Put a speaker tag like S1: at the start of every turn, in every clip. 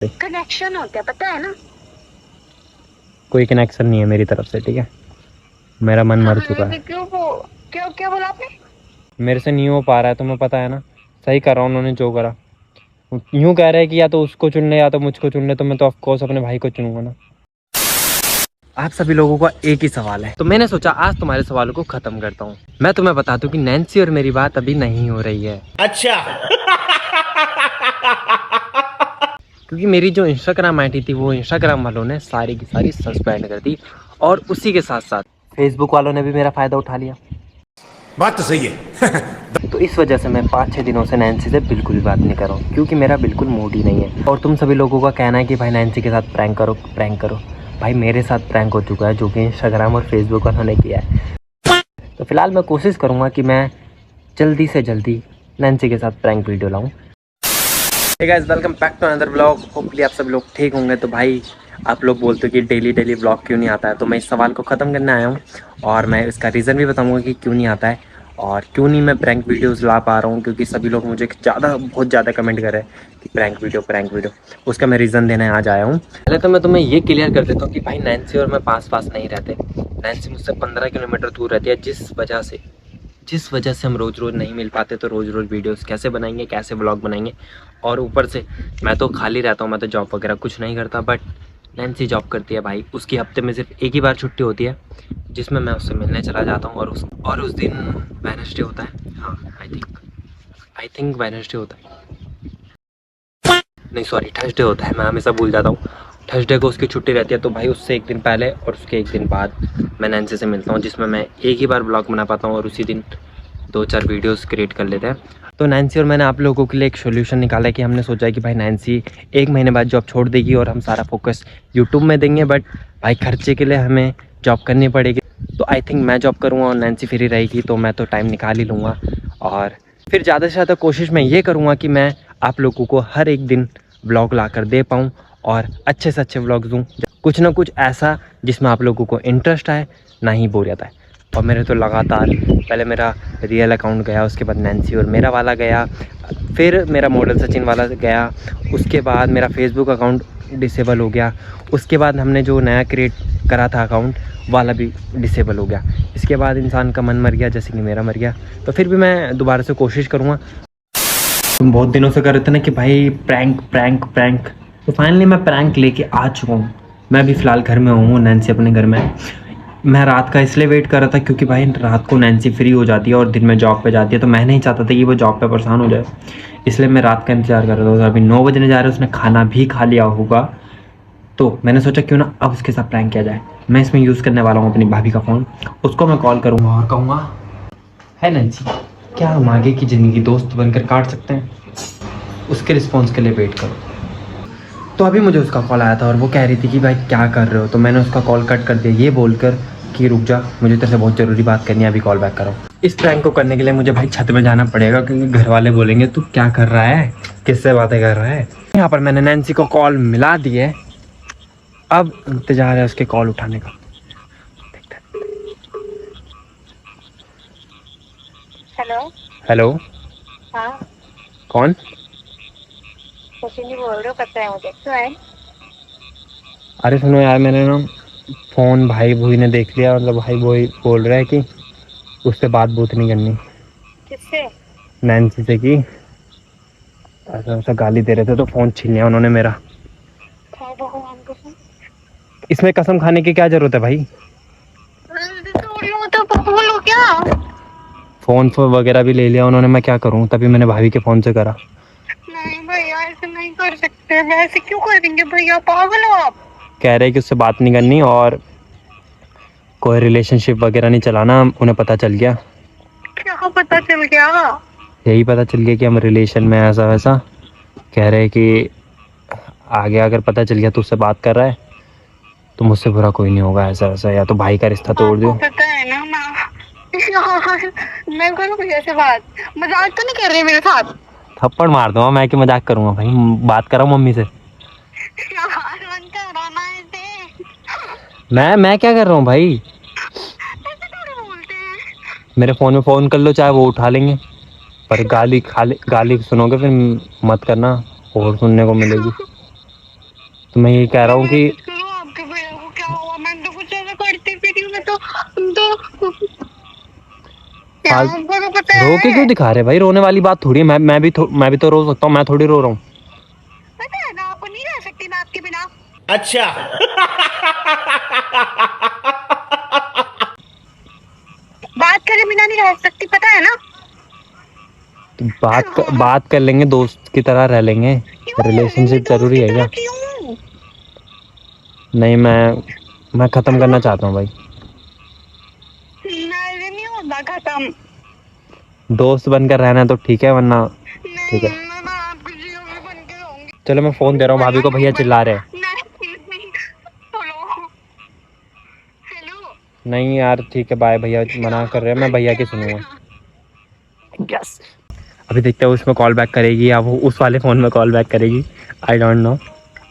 S1: Connection होता है, पता है ना।
S2: कोई कनेक्शन नहीं है मेरी तरफ से, ठीक है। मेरा मन मर चुका है।
S1: क्यों क्या बोला आपने?
S2: मेरे से नहीं हो पा रहा है, तुम्हें पता है ना। सही कर रहा हूँ, उन्होंने जो करा। यूं कह रहे हैं कि या तो उसको चुन ले या तो मुझको चुन ले, तो मैं तो ऑफकोर्स अपने भाई को चुनूंगा ना। आप सभी लोगों का एक ही सवाल है, तो मैंने सोचा आज तुम्हारे सवालों को खत्म करता हूँ। मैं तुम्हें बता दूं कि नैन्सी और मेरी बात अभी नहीं हो रही है।
S3: अच्छा।
S2: क्योंकि मेरी जो इंस्टाग्राम आईडी थी वो इंस्टाग्राम वालों ने सारी की सारी सस्पेंड कर दी, और उसी के साथ साथ फेसबुक वालों ने भी मेरा फायदा उठा लिया।
S3: बात तो सही है।
S2: तो इस वजह से मैं 5-6 दिनों से नैन्सी से बिल्कुल भी बात नहीं कर रहा हूँ, क्योंकि मेरा बिल्कुल मूड ही नहीं है। और तुम सभी लोगों का कहना है कि भाई नैन्सी के साथ प्रैंक करो प्रैंक करो। भाई मेरे साथ प्रैंक हो चुका है, जो कि इंस्टाग्राम और फेसबुक वालों ने किया है। तो फिलहाल मैं कोशिश करूँगा कि मैं जल्दी से जल्दी नैन्सी के साथ प्रैंक वीडियो लाऊँ। Hey guys, welcome back to another blog. होपफुली आप सब लोग ठीक होंगे। तो भाई आप लोग बोलते हो कि डेली ब्लॉग क्यों नहीं आता है, तो मैं इस सवाल को ख़त्म करने आया हूँ, और मैं इसका रीज़न भी बताऊँगा कि क्यों नहीं आता है और क्यों नहीं मैं प्रैंक वीडियोस ला पा रहा हूँ। क्योंकि सभी लोग मुझे बहुत ज़्यादा कमेंट कर रहे हैं कि प्रैंक वीडियो। उसका मैं रीज़न देने आज आया हूँ। पहले तो मैं तुम्हें ये क्लियर कर देता हूँ कि भाई नैन्सी और मैं पास नहीं रहते। नैन्सी मुझसे 15 किलोमीटर दूर रहती है, जिस वजह से हम रोज़ नहीं मिल पाते। तो रोज़ वीडियोस कैसे बनाएंगे, कैसे ब्लॉग बनाएंगे। और ऊपर से मैं तो खाली रहता हूँ, मैं तो जॉब वगैरह कुछ नहीं करता। बट नैन्सी जॉब करती है भाई, उसकी हफ्ते में सिर्फ एक ही बार छुट्टी होती है, जिसमें मैं उससे मिलने चला जाता हूँ। और उस दिन वेडनेसडे होता है। हाँ, आई थिंक वेडनेसडे होता है, नहीं सॉरी थर्सडे होता है। मैं हमेशा भूल जाता हूँ। थर्सडे को उसकी छुट्टी रहती है, तो भाई उससे एक दिन पहले और उसके एक दिन बाद मैं नैन्सी से मिलता हूँ, जिसमें मैं एक ही बार ब्लॉग बना पाता हूँ और उसी दिन 2-4 वीडियोस क्रिएट कर लेते हैं। तो नैन्सी और मैंने आप लोगों के लिए एक सोल्यूशन निकाला है कि हमने सोचा है कि भाई नैन्सी 1 महीने बाद जॉब छोड़ देगी और हम सारा फोकस यूट्यूब में देंगे। बट भाई खर्चे के लिए हमें जॉब करनी पड़ेगी। तो आई थिंक मैं जॉब करूँगा और नैन्सी फ्री रहेगी, तो मैं तो टाइम निकाल ही लूँगा। और फिर ज़्यादा से ज़्यादा कोशिश मैं ये करूँगा कि मैं आप लोगों को हर एक दिन ब्लॉग ला कर दे पाऊँ, और अच्छे से अच्छे व्लॉग्स दूँ, कुछ ना कुछ ऐसा जिसमें आप लोगों को इंटरेस्ट आए, ना ही बोरियत आए। और मेरे तो लगातार पहले मेरा रियल अकाउंट गया, उसके बाद नैन्सी और मेरा वाला गया, फिर मेरा मॉडल सचिन वाला गया, उसके बाद मेरा फेसबुक अकाउंट डिसेबल हो गया, उसके बाद हमने जो नया क्रिएट करा था अकाउंट वाला भी डिसेबल हो गया। इसके बाद इंसान का मन मर गया, जैसे कि मेरा मर गया। तो फिर भी मैं दोबारा से कोशिश करूँगा। तुम बहुत दिनों से कर रहे थे ना कि भाई प्रैंक, तो फाइनली मैं प्रैंक लेके आ चुका हूँ। मैं भी फ़िलहाल घर में हूँ, नैन्सी अपने घर में है। मैं रात का इसलिए वेट कर रहा था क्योंकि भाई रात को नैन्सी फ्री हो जाती है और दिन में जॉब पे जाती है, तो मैं नहीं चाहता था कि वो जॉब पे परेशान हो जाए, इसलिए मैं रात का इंतज़ार कर रहा था। अभी 9 बजने जा रहे हैं, उसने खाना भी खा लिया होगा, तो मैंने सोचा क्यों ना अब उसके साथ प्रैंक किया जाए। मैं इसमें यूज़ करने वाला हूँ अपनी भाभी का फ़ोन। उसको मैं कॉल करूँगा और कहूँगा, है नैन्सी, क्या हम आगे की ज़िंदगी दोस्त बनकर काट सकते हैं? उसके रिस्पॉन्स के लिए वेट करो। तो अभी मुझे उसका कॉल आया था और वो कह रही थी कि भाई क्या कर रहे हो, तो मैंने उसका कॉल कट कर दिया ये बोलकर कि रुक जा, मुझे तेरे से बहुत ज़रूरी बात करनी है, अभी कॉल बैक करो। इस प्रैंक को करने के लिए मुझे भाई छत में जाना पड़ेगा, क्योंकि घर वाले बोलेंगे तू क्या कर रहा है, किससे बातें कर रहा है। यहाँ पर मैंने नैन्सी को कॉल मिला दी है, अब इंतजार है उसके कॉल उठाने का। हेलो।
S1: हाँ,
S2: कौन?
S1: कुछ नहीं बोल रहे हो, पता है मुझे क्यों है।
S2: अरे सुनो यार, मैंने ना फ़ोन भाई भूई ने देख लिया, मतलब भाई भूई बोल रहा है कि उससे बात नहीं करनी।
S1: किससे?
S2: नैन्सी से की ऐसा गाली दे रहे थे, तो फ़ोन छीन लिया उन्होंने मेरा।
S1: भगवान कसम।
S2: इसमें कसम खाने की क्या ज़रूरत है भाई?
S1: तो बोलो क्या।
S2: फ़ोन वगैरह भी ले लिया उन्होंने, मैं क्या करूं? तभी मैंने भाभी के फ़ोन से करा।
S1: नहीं भैया, ऐसे नहीं कर सकते। मैं ऐसे क्यों करेंगे भैया, पागल हो आप।
S2: कह रहे कि उससे बात नहीं करनी और कोई रिलेशनशिप वगैरह नहीं चलाना। उन्हें पता चल गया।
S1: क्या पता चल गया?
S2: यही पता चल गया कि हम रिलेशन में ऐसा वैसा। कह रहे कि आगे अगर पता चल गया तो उससे बात कर रहा है, तो मुझसे बुरा कोई नहीं होगा, ऐसा वैसा, या तो भाई का रिश्ता तोड़ दो।
S1: पता है ना यार, मैं करूँ कोई ऐसे बात? मजाक तो नहीं कर रही मेरे साथ?
S2: थप्पड़ मार दूंगा मैं, कि मजाक करूंगा भाई। बात कर रहा हूँ मम्मी से।
S1: यार मन कर रहा ना ऐसे।
S2: मैं क्या कर रहा हूँ भाई?
S1: ऐसे थोड़ी बोलते हैं।
S2: मेरे फ़ोन में फ़ोन कर लो, चाहे वो उठा लेंगे, पर गाली सुनोगे फिर मत करना, और सुनने को मिलेगी। तो मैं ये कह रहा हूँ कि
S1: करो, आपके भैया को क्या हुआ? मैं तो कुछ ऐसा करती फिर मैं तो क्या
S2: फाल
S1: आपको तो पता
S2: रो के
S1: है।
S2: क्यों दिखा रहे भाई? रोने वाली बात थोड़ी है। मैं भी तो रो सकता हूँ, मैं थोड़ी रो रहा हूँ।
S1: पता है ना, आपको नहीं रह सकती मैं आपके बिना।
S3: अच्छा।
S1: बात करे बिना नहीं रह सकती, पता है ना।
S2: तो बात कर लेंगे, दोस्त की तरह रह लेंगे।
S1: क्यों रहेंगे
S2: रिलेशनशिप
S1: दोस्त
S2: जरूरी
S1: की
S2: है
S1: तरह?
S2: क्या?
S1: क्यों?
S2: नहीं, मैं खत्म करना चाहता हूँ भाई।
S1: मेरे नहीं होता खत्म।
S2: दोस्त बनकर रहना तो ठीक है, वरना ठीक
S1: नहीं,
S2: है।
S1: मैं आपकी जीवन में बन के रहूंगी।
S2: चलो मैं फोन दे रहा हूँ भाभी को, भैया चिल्ला रहे हैं।
S1: नहीं, हेलो हेलो।
S2: नहीं यार ठीक है, बाय। भैया मना कर रहे हैं, मैं भैया की सुनूंगा। यस। अभी देखते हैं उसमें कॉल बैक करेगी या वो उस वाले फ़ोन में कॉल बैक करेगी। I don't know.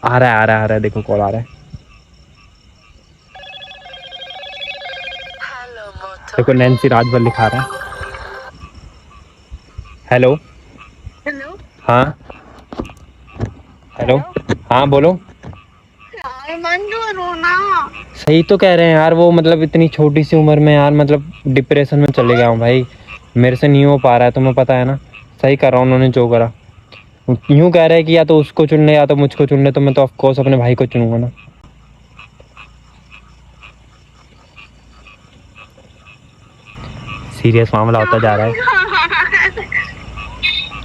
S2: आ रहा है, देखो कॉल आ रहा है। देखो नैन्सी राजभर लिखा रहा है। हेलो।
S1: हेलो
S2: हाँ हेलो। हाँ बोलो।
S1: यार, मन क्यों रोना?
S2: सही तो कह रहे हैं यार, वो मतलब इतनी छोटी सी उम्र में यार, मतलब डिप्रेशन में चले गया हूँ भाई। मेरे से नहीं हो पा रहा है, तुम्हें पता है ना। सही कर रहा हूँ, उन्होंने जो करा। यूं कह रहे हैं कि या तो उसको चुन ले या तो मुझको चुन ले, तो मैं तो ऑफ कोर्स अपने भाई को चुनूंगा ना। सीरियस मामला होता जा रहा है।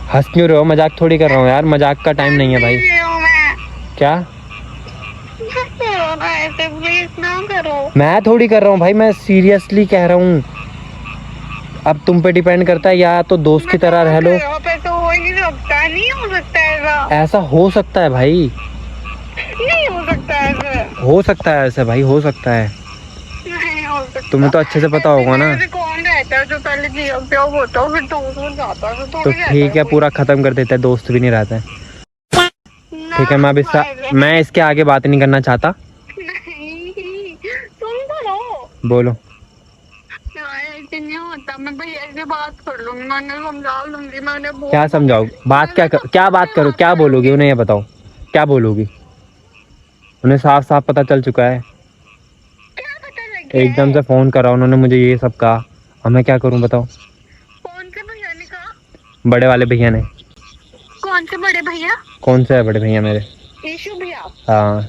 S2: हंस क्यों रहे हो? मजाक थोड़ी कर रहा हूँ यार, मजाक का टाइम नहीं है भाई।
S1: मैं
S2: क्या?
S1: रोना ऐसे प्लीज ना करो।
S2: मैं थोड़ी कर रहा हूँ भाई, मैं सीरियसली कह रहा हूँ। अब तुम पे डिपेंड करता है, या तो दोस्त की तरह रह लो।
S1: यहाँ पे तो हो ही नहीं सकता, नहीं हो सकता ऐसा।
S2: ऐसा हो सकता है भाई,
S1: नहीं हो सकता ऐसे।
S2: हो सकता है ऐसा भाई, हो सकता है।
S1: नहीं हो सकता।
S2: तुम्हें तो अच्छे से पता होगा ना।
S1: ऐसे कौन रहता है जो पहले जिया पिया होता है फिर दोस्त बन जाता है?
S2: तो ठीक है, पूरा खत्म कर देते हैं, दोस्त भी नहीं रहता है। ठीक है, मैं इसके आगे बात नहीं करना चाहता।
S1: नहीं, तुम तो लो।
S2: बोलो।
S1: ऐसे नहीं होता, मैं भैया से बात कर लूंगी, मैंने समझा लूंगी, मैंने
S2: क्या समझाओ? क्या बात करो, क्या बोलोगी उन्हें, ये बताओ क्या बोलोगी? उन्हें साफ साफ पता चल चुका है।
S1: क्या पता लग गया
S2: एकदम
S1: है?
S2: से फोन करा उन्होंने मुझे, ये सब कहा। अब मैं क्या करूं बताओ?
S1: कौन से भैया ने कहा?
S2: बड़े वाले भैया ने।
S1: कौन से बड़े भैया?
S2: कौन से है बड़े भैया मेरे?
S1: यीशु भैया।
S2: हाँ,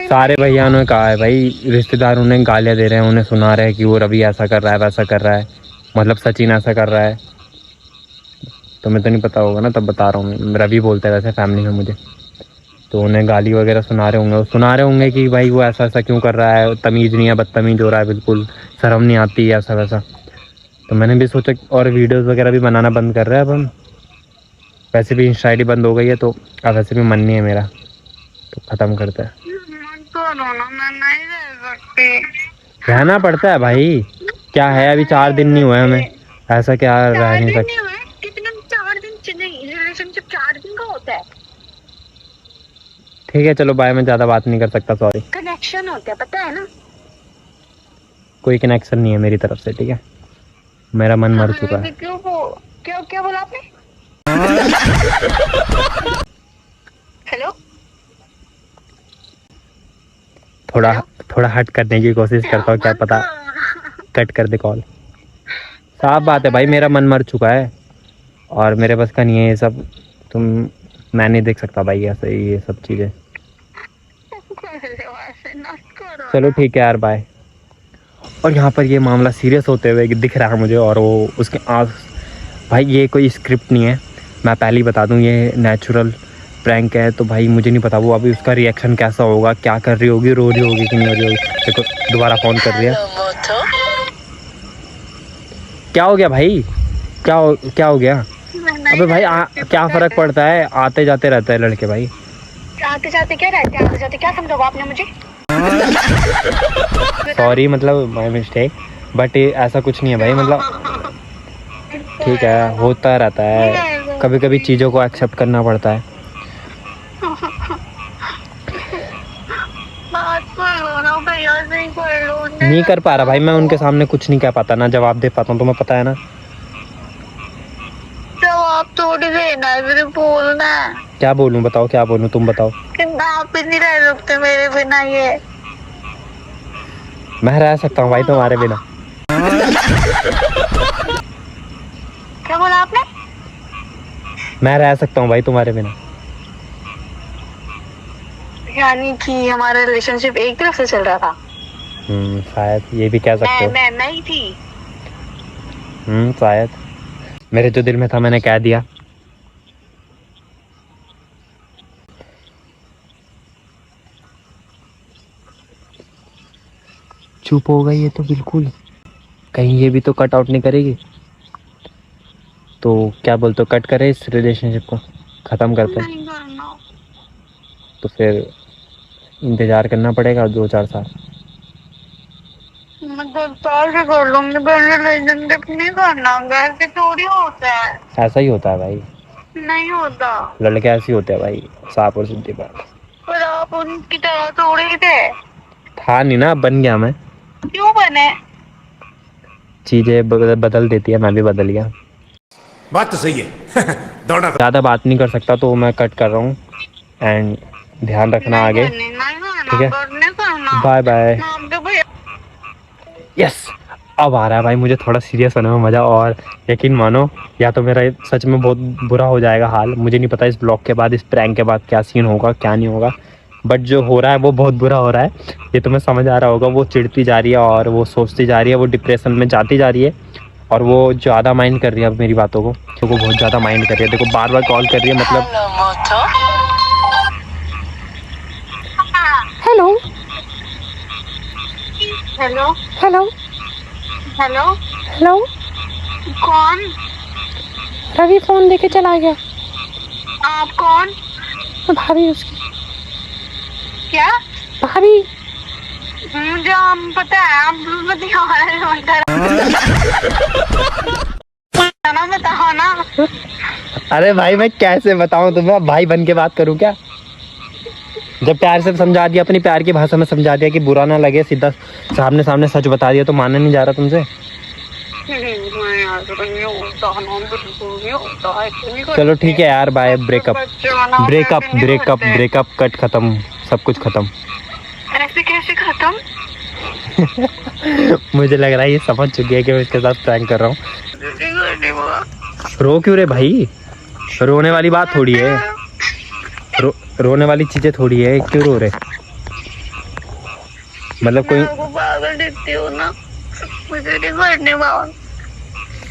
S2: सारे भैया ने कहा है भाई। रिश्तेदार उन्हें गालियाँ दे रहे हैं, उन्हें सुना रहे हैं कि वो रवि ऐसा कर रहा है, वैसा कर रहा है, मतलब सचिन ऐसा कर रहा है। तुम्हें तो नहीं पता होगा ना, तब बता रहा हूँ। रवि बोलते हैं वैसे फैमिली में मुझे। तो उन्हें गाली वगैरह सुना रहे होंगे कि भाई वो ऐसा ऐसा क्यों कर रहा है, तमीज़ नहीं है, बदतमीज़ हो रहा है, बिल्कुल शर्म नहीं आती, ऐसा वैसा। तो मैंने भी सोचा, और वीडियोस वगैरह भी बनाना बंद कर रहे हैं अब हम। वैसे भी इंस्टा ID बंद हो गई है, तो अब वैसे भी मन नहीं है मेरा, तो ख़त्म करते हैं।
S1: मैं नहीं रह सकती।
S2: रहना पड़ता है भाई, क्या है, अभी 4 दिन नहीं हुए हमें, ऐसा क्या रह
S1: 4
S2: नहीं
S1: दिन
S2: सकते।
S1: नहीं हुए? कितने 4 दिन नहीं, रिलेशनशिप 4 दिन का होता है।
S2: ठीक है चलो बाय, मैं ज़्यादा बात नहीं कर सकता, सॉरी।
S1: कनेक्शन होता है, पता है ना।
S2: कोई कनेक्शन नहीं है मेरी तरफ से, ठीक है। मेरा मन मर चुका है।
S1: क्या क्या बोला आपने? हेलो।
S2: थोड़ा हट करने की कोशिश करता हूँ, क्या पता कट कर दे कॉल। साफ बात है भाई, मेरा मन मर चुका है और मेरे बस का नहीं है ये सब। मैं नहीं देख सकता भाई ऐसे ये सब चीज़ें। चलो ठीक है यार, बाय। और यहाँ पर ये मामला सीरियस होते हुए दिख रहा है मुझे, और वो उसके भाई ये कोई स्क्रिप्ट नहीं है, मैं पहले ही बता दूँ, ये नेचुरल प्रैंक है। तो भाई मुझे नहीं पता वो अभी उसका रिएक्शन कैसा होगा, क्या कर रही होगी, रो रही होगी कि नहीं रो रही होगी। देखो दोबारा फ़ोन कर रही है। क्या हो गया भाई? क्या हो गया? अबे भाई क्या फ़र्क पड़ता है, आते जाते रहता है लड़के भाई।
S1: आते जाते क्या रहते हैं? आते जाते क्या समझोगा आपने मुझे?
S2: सॉरी, मतलब माय मिस्टेक, बट ऐसा कुछ नहीं है भाई, मतलब ठीक है, होता रहता है, कभी कभी चीज़ों को एक्सेप्ट करना पड़ता है। नहीं कर पा रहा भाई, मैं उनके सामने कुछ नहीं कह पाता, ना जवाब दे पाता हूँ, तुम्हें पता है ना।
S1: जवाब थोड़ी देना देना है, मेरे बोलना है
S2: क्या बोलूं, बताओ क्या बोलूं, तुम बताओ।
S1: कि आप ही नहीं रह सकते मेरे बिना। ये
S2: मैं रह सकता हूँ भाई तुम्हारे बिना।
S1: क्या बोला आपने?
S2: मैं रह सकता हूँ भाई तुम्हारे बिना।
S1: यानी कि हमारा रिलेशनशिप एक तरफ से चल रहा था।
S2: शायद ये भी कह सकते हो।
S1: मैं नहीं थी।
S2: शायद मेरे जो दिल में था मैंने कह दिया। चुप हो गई है तो बिल्कुल, कहीं ये भी तो कट आउट नहीं करेगी। तो क्या बोलते हो, कट करें इस रिलेशनशिप को, ख़त्म करते हैं?
S1: नहीं करना।
S2: तो फिर इंतज़ार करना पड़ेगा 2-4 साल।
S1: मैं 10 साल से कर लूंगी, पर रिलेशनशिप नहीं करना। वैसे थोड़ी होता है।
S2: ऐसा ही होता है भाई,
S1: नहीं होता।
S2: लड़के ऐसे ही होते हैं भाई, साफ और सीधी बात।
S1: पर आप उनकी तरह थोड़ी थे।
S2: था नहीं ना, बन गया मैं।
S1: क्यों बने?
S2: चीज़ें बदल देती है, मैं भी बदल गया।
S3: बात तो सही है। दौड़ा
S2: ज़्यादा बात नहीं कर सकता तो मैं कट कर रहा हूँ। एंड ध्यान रखना आगे, ठीक है? Bye bye. यस, अब आ रहा है भाई मुझे थोड़ा सीरियस होने में मज़ा। और यकीन मानो, या तो मेरा सच में बहुत बुरा हो जाएगा हाल। मुझे नहीं पता इस ब्लॉग के बाद, इस प्रैंक के बाद क्या सीन होगा क्या नहीं होगा, बट जो हो रहा है वो बहुत बुरा हो रहा है। ये तुम्हें समझ आ रहा होगा। वो चिढ़ती जा रही है और वो सोचती जा रही है, वो डिप्रेशन में जाती जा रही है और वो ज़्यादा माइंड कर रही है अब मेरी बातों को। तो वो बहुत ज़्यादा माइंड कर रही है, देखो बार बार कॉल कर रही है। मतलब
S1: hello hello
S2: hello
S1: hello
S2: hello,
S1: कौन?
S2: रवि फ़ोन लेके चला गया।
S1: आप कौन?
S2: भाभी उसकी।
S1: क्या?
S2: भाभी
S1: मुझे पता है। आप बताओ ना।
S2: अरे भाई मैं कैसे बताऊं तुम्हें, भाई बन के बात करूं क्या? जब प्यार से समझा दिया, अपनी प्यार की भाषा में समझा दिया कि बुरा ना लगे, सीधा सामने सामने सच बता दिया, तो मानना नहीं जा रहा तुमसे। चलो ठीक है यार, bye. Breakup breakup breakup breakup, cut, खत्म, सब कुछ खत्म।
S1: ऐसे कैसे खत्म?
S2: मुझे लग रहा है ये समझ चुकी है कि मैं इसके साथ प्रैंक कर रहा हूँ। रो क्यों रे भाई? रोने वाली बात थोड़ी है, रोने वाली चीजें थोड़ी है, क्यों रो रहे? मतलब कोई
S1: पागल दिखती हो ना, मुझे नहीं करने पाओ।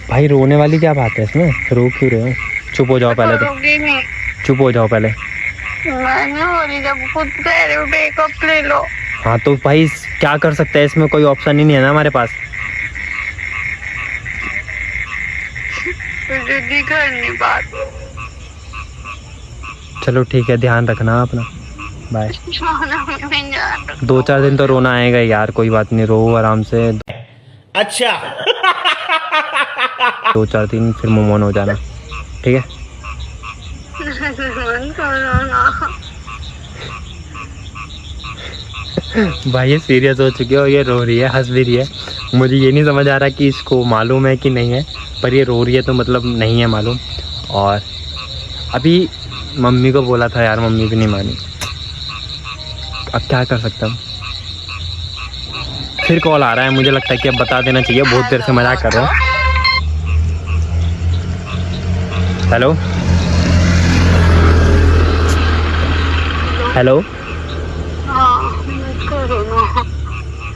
S2: भाई रोने वाली क्या बात है इसमें, रो क्यों रहे हो? चुप हो जाओ पहले तो, चुप हो जाओ पहले।
S1: मैं नहीं हो रही, जब खुद कह रहे हो ब्रेकअप ले लो।
S2: हाँ तो भाई क्या कर सकते हैं, इसमें कोई ऑप्शन ही नहीं है ना हमारे पास।
S1: मुझे नहीं करनी बात।
S2: चलो ठीक है, ध्यान रखना अपना, बाय। 2-4 दिन तो रोना आएगा यार, कोई बात नहीं, रो आराम से।
S3: अच्छा।
S2: 2-4 दिन फिर मूव ऑन हो जाना, ठीक है? भाई ये सीरियस हो चुकी है और ये रो रही है, हंस भी रही है। मुझे ये नहीं समझ आ रहा कि इसको मालूम है कि नहीं है, पर ये रो रही है तो मतलब नहीं है मालूम। और अभी मम्मी को बोला था यार, मम्मी भी नहीं मानी। अब क्या कर सकता हूँ? फिर कॉल आ रहा है, मुझे लगता है कि अब बता देना चाहिए, बहुत देर से मजाक कर रहा हूँ। हेलो हेलो,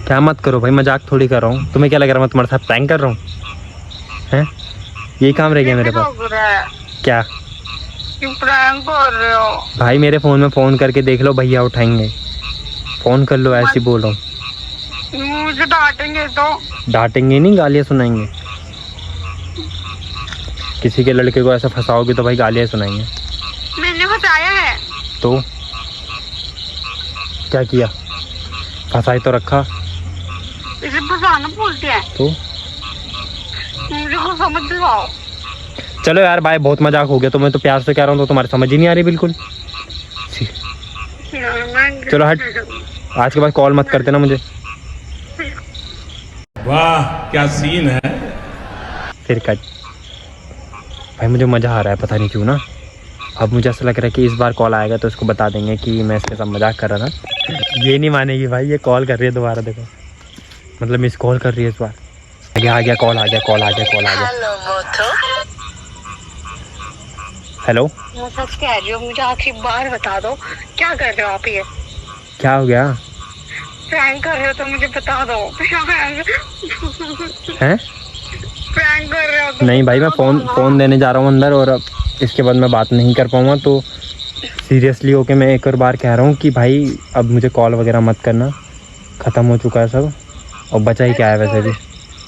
S2: क्या मत करो भाई, मजाक थोड़ी कर रहा हूँ। तुम्हें क्या लग रहा है मैं तुम्हारे साथ प्रैंक कर रहा हूँ? हैं, यही काम रह गया मेरे पास क्या?
S1: प्रैंक कर रहे हो
S2: भाई मेरे फ़ोन में फ़ोन करके देख लो, भैया उठाएंगे, फ़ोन कर लो, ऐसे ही बोल रहा हूँ।
S1: मुझे डांटेंगे तो?
S2: डांटेंगे नहीं, गालियाँ सुनाएंगे। किसी के लड़के को ऐसा फंसाओगे तो भाई गालियाँ सुनाएंगे।
S1: मैंने बताया है
S2: तो क्या किया? फंसाई तो रखा।
S1: इसे फंसाना बोलते हैं
S2: तो
S1: मुझे को समझ लाओ।
S2: चलो यार बाय, बहुत मजाक हो गया। तो मैं तो प्यार से कह रहा हूँ तो तुम्हारी समझ ही नहीं आ रही बिल्कुल। चलो हट, आज के बाद कॉल मत करते ना मुझे।
S3: वाह क्या सीन है।
S2: फिर कट। भाई मुझे मज़ा आ रहा है, पता नहीं क्यों ना। अब मुझे ऐसा लग रहा है कि इस बार कॉल आएगा तो इसको बता देंगे कि मैं इसके साथ मजाक कर रहा था। ये नहीं मानेगी भाई, ये कॉल कर रही है दोबारा, देखो मतलब मिस कॉल कर रही है इस बार। आ गया कॉल आ गया। हेलो,
S1: मैं सच कह रही हूँ, मुझे आखिरी बार बता दो क्या कर रहे हो आप? ये
S2: क्या हो गया?
S1: प्रैंक कर रहे हो तो मुझे बता दो।
S2: हैं?
S1: प्रैंक कर रहे हो तो
S2: नहीं भाई, मैं फ़ोन देने जा रहा हूँ अंदर, और अब इसके बाद मैं बात नहीं कर पाऊँगा। तो सीरियसली होके मैं एक और बार कह रहा हूँ कि भाई अब मुझे कॉल वगैरह मत करना, ख़त्म हो चुका है सब, और बचा ही क्या है वैसे भी।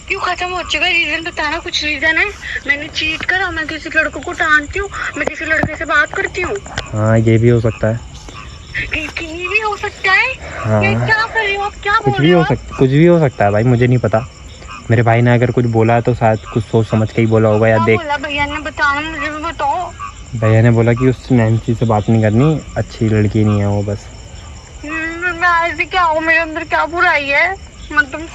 S1: क्यों खत्म हो चुका है? रीजन बताना, कुछ रीजन है? मैंने चीट करा? मैं किसी लड़कों को टांगती हूँ? मैं किसी लड़के से बात करती हूँ?
S2: हाँ, ये भी हो सकता है।
S1: ये भी हो सकता है।
S2: हाँ,
S1: ये क्या कर रही हो आप? क्या
S2: कुछ
S1: बोल
S2: भी
S1: रहे
S2: हो
S1: हो?
S2: सकता, कुछ भी हो सकता है भाई, मुझे नहीं पता। मेरे भाई ने अगर कुछ बोला है तो शायद कुछ सोच समझ के ही बोला होगा, या
S1: क्या
S2: देख।
S1: बोला भैया ने? बताना, मुझे भी बताओ।
S2: भैया ने बोला कि उस नैन्सी से बात नहीं करनी, अच्छी लड़की नहीं है वो, बस।
S1: मैं ऐसे क्या हूँ? मेरे अंदर क्या बुराई है? मतलब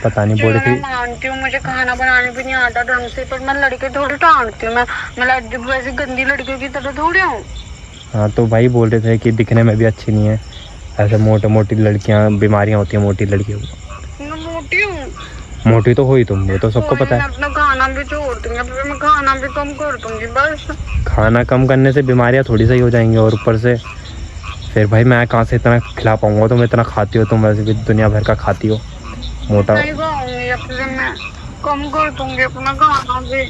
S2: पता नहीं, बोल
S1: चलो
S2: रही
S1: मैं
S2: थी।
S1: मानती हूँ मुझे खाना बनाने भी नहीं आता ढंग से, पर मैं लड़के थोड़ी टांगती हूँ। मैं वैसे गंदी लड़कियों की तरह थोड़ी हूँ।
S2: हाँ, तो भाई बोल रहे थे कि दिखने में भी अच्छी नहीं है, ऐसे मोटी लड़कियाँ, बीमारियाँ होती हैं मोटी लड़कियों को।
S1: मैं मोटी हूँ।
S2: मोटी तो हो ही तुम, वो तो सबको पता
S1: मैं
S2: है।
S1: अपना खाना भी छोड़ दूंगी, फिर मैं खाना भी कम कर दूंगी बस।
S2: खाना कम करने से बीमारियाँ थोड़ी सही हो जाएंगी, और ऊपर से फिर भाई मैं कहाँ से इतना खिला पाऊँगा? तुम इतना खाती हो, तुम वैसे भी दुनिया भर का खाती हो, मोटा।
S1: नहीं खाऊंगी, अब से मैं कम कर दूंगी अपना खाना भी।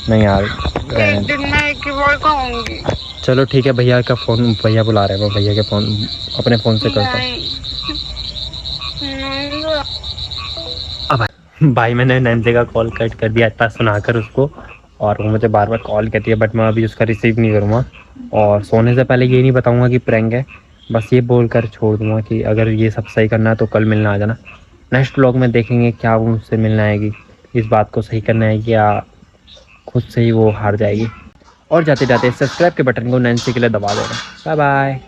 S2: नहीं यार,
S1: एक दिन में एक ही बार खाऊंगी।
S2: चलो ठीक है। भैया का फ़ोन, भैया बुला रहे हैं, मैं भैया के फ़ोन अपने फ़ोन से करता हूँ।
S1: नहीं।
S2: अब भाई मैंने नैन्सी का कॉल कट कर दिया इतना सुनाकर उसको, और वो मुझे बार बार कॉल करती है, बट मैं अभी उसका रिसीव नहीं करूँगा, और सोने से पहले ये नहीं बताऊँगा कि प्रैंक है, बस ये बोल कर छोड़ दूँगा कि अगर ये सब सही करना है तो कल मिलना आ जाना। नेक्स्ट व्लॉग में देखेंगे क्या वो मुझसे मिलना आएगी, इस बात को सही करना है या खुद से ही वो हार जाएगी। और जाते जाते सब्सक्राइब के बटन को नैन्सी के लिए दबा देना। Bye bye.